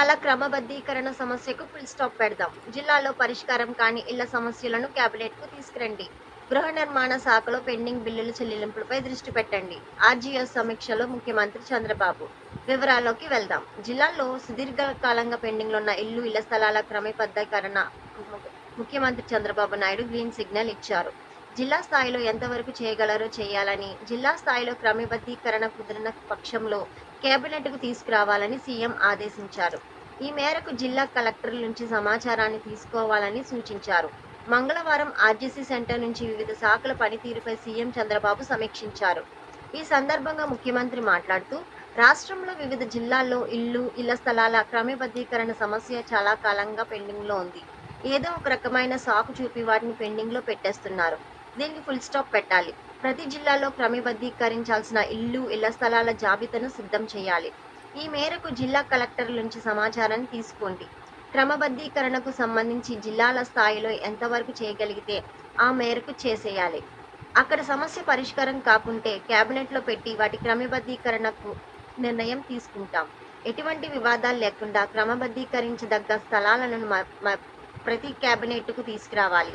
స్థలాల క్రమబద్ధీకరణ సమస్యకు full stop పెడదాం. జిల్లాలో పరిష్కారం కాని ఇళ్ల సమస్యలను కేబినెట్‌కు తీసుకురండి. గృహ నిర్మాణ శాఖలో పెండింగ్ బిల్లుల చెల్లింపులపై దృష్టి పెట్టండి. ఆర్‌జీఎస్ సమీక్షలో ముఖ్యమంత్రి చంద్రబాబు. వివరాల్లోకి వెళ్దాం. జిల్లాలో సుదీర్ఘకాలంగా పెండింగ్‌లో ఉన్న ఇళ్ల స్థలాల క్రమబద్ధీకరణకు ముఖ్యమంత్రి చంద్రబాబు నాయుడు గ్రీన్ సిగ్నల్ ఇచ్చారు. జిల్లా స్థాయిలో ఎంతవరకు చేయగలరో చేయాలని, జిల్లా స్థాయిలో క్రమబద్ధీకరణ కుదిరిన పక్షంలో కేబినెట్‌కు తీసుకురావాలని సీఎం ఆదేశించారు. ఈ మేరకు జిల్లా కలెక్టర్ల నుంచి సమాచారాన్ని తీసుకోవాలని సూచించారు. మంగళవారం ఆర్టీసీ సెంటర్ నుంచి వివిధ శాఖల పనితీరుపై సీఎం చంద్రబాబు సమీక్షించారు. ఈ సందర్భంగా ముఖ్యమంత్రి మాట్లాడుతూ, రాష్ట్రంలో వివిధ జిల్లాల్లో ఇళ్ల స్థలాల క్రమబద్ధీకరణ సమస్య చాలా కాలంగా పెండింగ్‌లో ఉంది. ఏదో ఒక రకమైన సాకు చూపి వాటిని పెండింగ్‌లో పెట్టేస్తున్నారు. దీనికి ఫుల్ స్టాప్ పెట్టాలి. ప్రతి జిల్లాలో క్రమబద్ధీకరించాల్సిన ఇళ్ల స్థలాల జాబితాను సిద్ధం చేయాలి. ఈ మేరకు జిల్లా కలెక్టర్ల నుంచి సమాచారాన్ని తీసుకోండి. క్రమబద్ధీకరణకు సంబంధించి జిల్లాల స్థాయిలో ఎంతవరకు చేయగలిగితే ఆ మేరకు చేసేయాలి. అక్కడ సమస్య పరిష్కారం కాకుంటే కేబినెట్‌లో పెట్టి వాటి క్రమబద్ధీకరణకు నిర్ణయం తీసుకుంటాం. ఎటువంటి వివాదాలు లేకుండా క్రమబద్ధీకరించదగ్గ స్థలాలను ప్రతి కేబినెట్‌కు తీసుకురావాలి.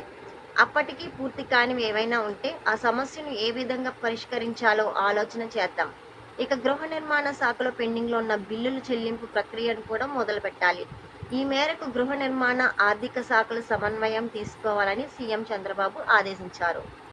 అప్పటికి పూర్తి కానివి ఏవైనా ఉంటే ఆ సమస్యను ఏ విధంగా పరిష్కరించాలో ఆలోచన చేద్దాం. ఇక గృహ నిర్మాణ శాఖలో పెండింగ్‌లో ఉన్న బిల్లుల చెల్లింపు ప్రక్రియను కూడా మొదలుపెట్టాలి. ఈ మేరకు గృహ నిర్మాణ, ఆర్థిక శాఖలు సమన్వయం తీసుకోవాలని సీఎం చంద్రబాబు ఆదేశించారు.